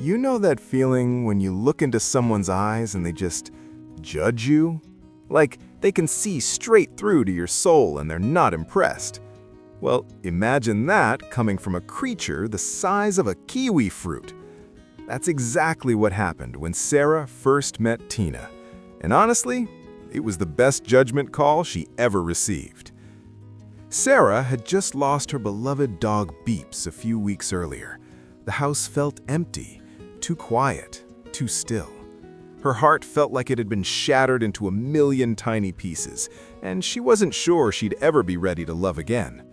You know that feeling when you look into someone's eyes and they just judge you? Like they can see straight through to your soul and they're not impressed. Well, imagine that coming from a creature the size of a kiwi fruit. That's exactly what happened when Sarah first met Tina. And honestly, it was the best judgment call she ever received. Sarah had just lost her beloved dog Beeps a few weeks earlier. The house felt empty, too quiet, too still. Her heart felt like it had been shattered into a million tiny pieces, and she wasn't sure she'd ever be ready to love again.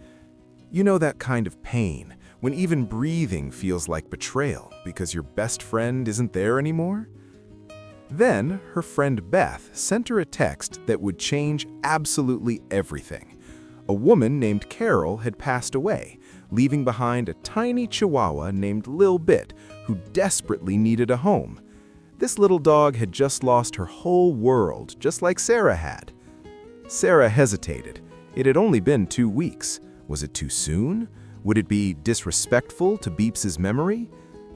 You know that kind of pain, when even breathing feels like betrayal because your best friend isn't there anymore? Then, her friend Beth sent her a text that would change absolutely everything. A woman named Carol had passed away, leaving behind a tiny Chihuahua named Lil Bit, who desperately needed a home. This little dog had just lost her whole world, just like Sarah had. Sarah hesitated. It had only been 2 weeks. Was it too soon? Would it be disrespectful to Beeps's memory?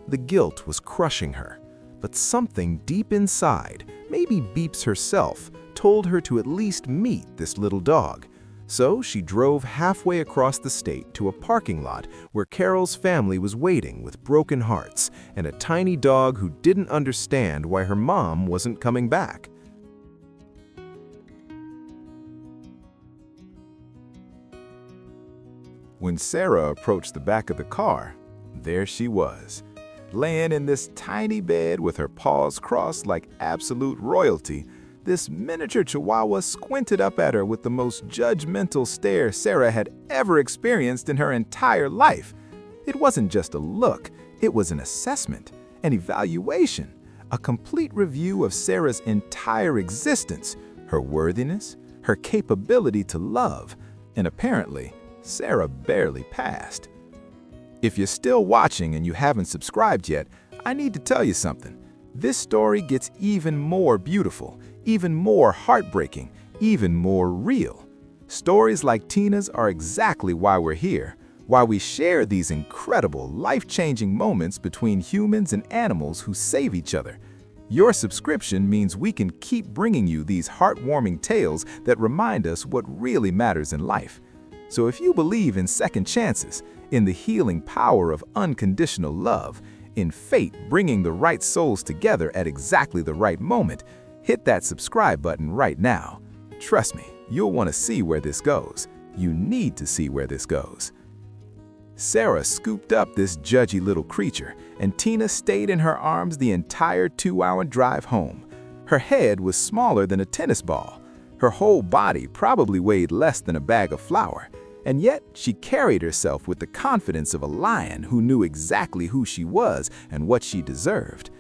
The guilt was crushing her. But something deep inside, maybe Beeps herself, told her to at least meet this little dog. So she drove halfway across the state to a parking lot where Carol's family was waiting with broken hearts and a tiny dog who didn't understand why her mom wasn't coming back. When Sarah approached the back of the car, there she was, laying in this tiny bed with her paws crossed like absolute royalty. This miniature Chihuahua squinted up at her with the most judgmental stare Sarah had ever experienced in her entire life. It wasn't just a look, it was an assessment, an evaluation, a complete review of Sarah's entire existence, her worthiness, her capability to love, and apparently, Sarah barely passed. If you're still watching and you haven't subscribed yet, I need to tell you something. This story gets even more beautiful, even more heartbreaking, even more real. Stories like Tina's are exactly why we're here, why we share these incredible, life-changing moments between humans and animals who save each other. Your subscription means we can keep bringing you these heartwarming tales that remind us what really matters in life. So if you believe in second chances, in the healing power of unconditional love, in fate bringing the right souls together at exactly the right moment, hit that subscribe button right now. Trust me, you'll want to see where this goes. You need to see where this goes. Sarah scooped up this judgy little creature, and Tina stayed in her arms the entire 2-hour drive home. Her head was smaller than a tennis ball. Her whole body probably weighed less than a bag of flour. And yet, she carried herself with the confidence of a lion who knew exactly who she was and what she deserved.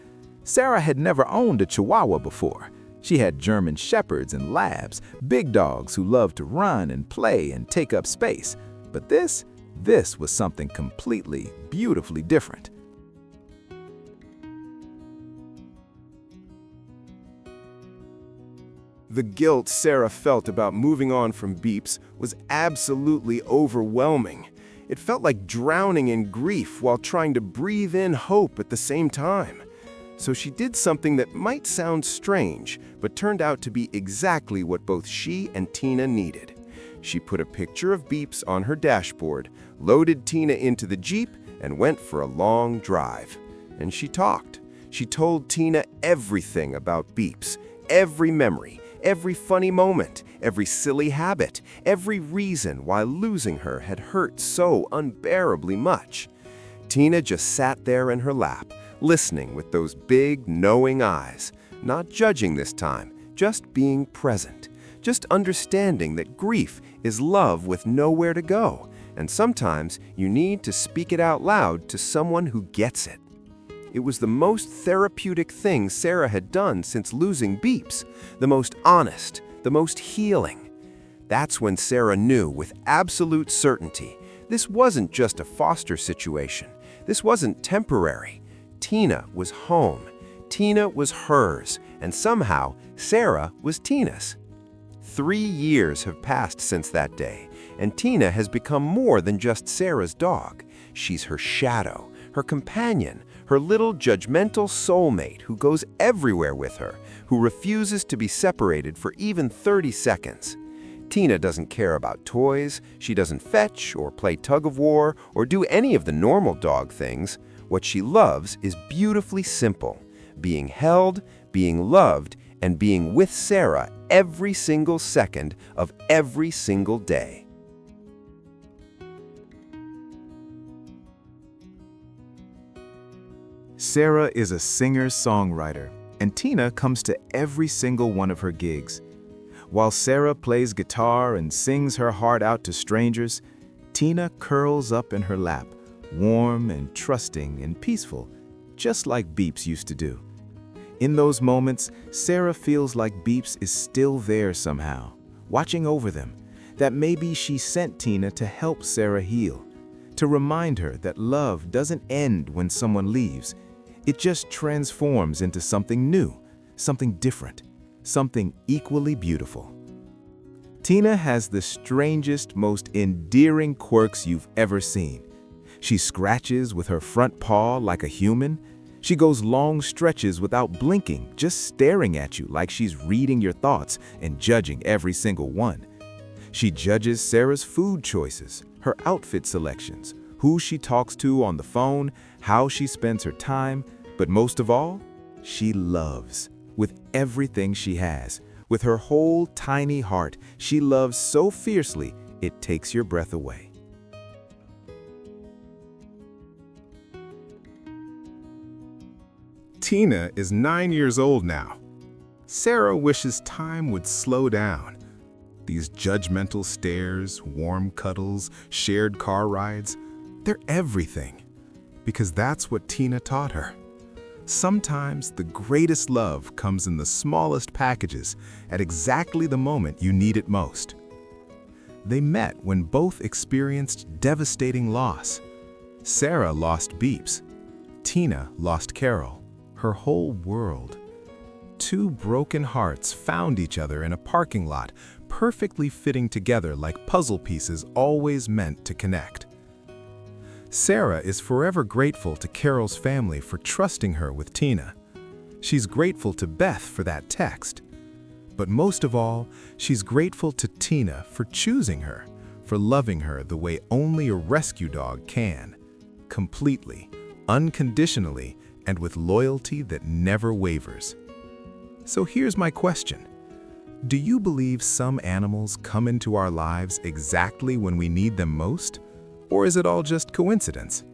Sarah had never owned a Chihuahua before. She had German Shepherds and Labs, big dogs who loved to run and play and take up space. But this was something completely, beautifully different. The guilt Sarah felt about moving on from Beeps was absolutely overwhelming. It felt like drowning in grief while trying to breathe in hope at the same time. So she did something that might sound strange, but turned out to be exactly what both she and Tina needed. She put a picture of Beeps on her dashboard, loaded Tina into the Jeep, and went for a long drive. And she talked. She told Tina everything about Beeps, every memory, every funny moment, every silly habit, every reason why losing her had hurt so unbearably much. Tina just sat there in her lap, listening with those big, knowing eyes, not judging this time, just being present, just understanding that grief is love with nowhere to go, and sometimes you need to speak it out loud to someone who gets it. It was the most therapeutic thing Sarah had done since losing Beeps, the most honest, the most healing. That's when Sarah knew with absolute certainty this wasn't just a foster situation. This wasn't temporary. Tina was home. Tina was hers, and somehow Sarah was Tina's. 3 years have passed since that day, and Tina has become more than just Sarah's dog. She's her shadow, her companion, her little judgmental soulmate who goes everywhere with her, who refuses to be separated for even 30 seconds. Tina doesn't care about toys, she doesn't fetch or play tug-of-war or do any of the normal dog things. What she loves is beautifully simple: being held, being loved, and being with Sarah every single second of every single day. Sarah is a singer-songwriter, and Tina comes to every single one of her gigs. While Sarah plays guitar and sings her heart out to strangers, Tina curls up in her lap, warm and trusting and peaceful, just like Beeps used to do. In those moments, Sarah feels like Beeps is still there somehow, watching over them, that maybe she sent Tina to help Sarah heal, to remind her that love doesn't end when someone leaves. It just transforms into something new, something different, something equally beautiful. Tina has the strangest, most endearing quirks you've ever seen. She scratches with her front paw like a human. She goes long stretches without blinking, just staring at you like she's reading your thoughts and judging every single one. She judges Sarah's food choices, her outfit selections, who she talks to on the phone, how she spends her time, but most of all, she loves. With everything she has, with her whole tiny heart, she loves so fiercely, it takes your breath away. Tina is 9 years old now. Sarah wishes time would slow down. These judgmental stares, warm cuddles, shared car rides, they're everything. Because that's what Tina taught her. Sometimes the greatest love comes in the smallest packages at exactly the moment you need it most. They met when both experienced devastating loss. Sarah lost Beeps. Tina lost Carol, her whole world. Two broken hearts found each other in a parking lot, perfectly fitting together like puzzle pieces always meant to connect. Sarah is forever grateful to Carol's family for trusting her with Tina. She's grateful to Beth for that text. But most of all, she's grateful to Tina for choosing her, for loving her the way only a rescue dog can. Completely, unconditionally, and with loyalty that never wavers. So here's my question. Do you believe some animals come into our lives exactly when we need them most? Or is it all just coincidence?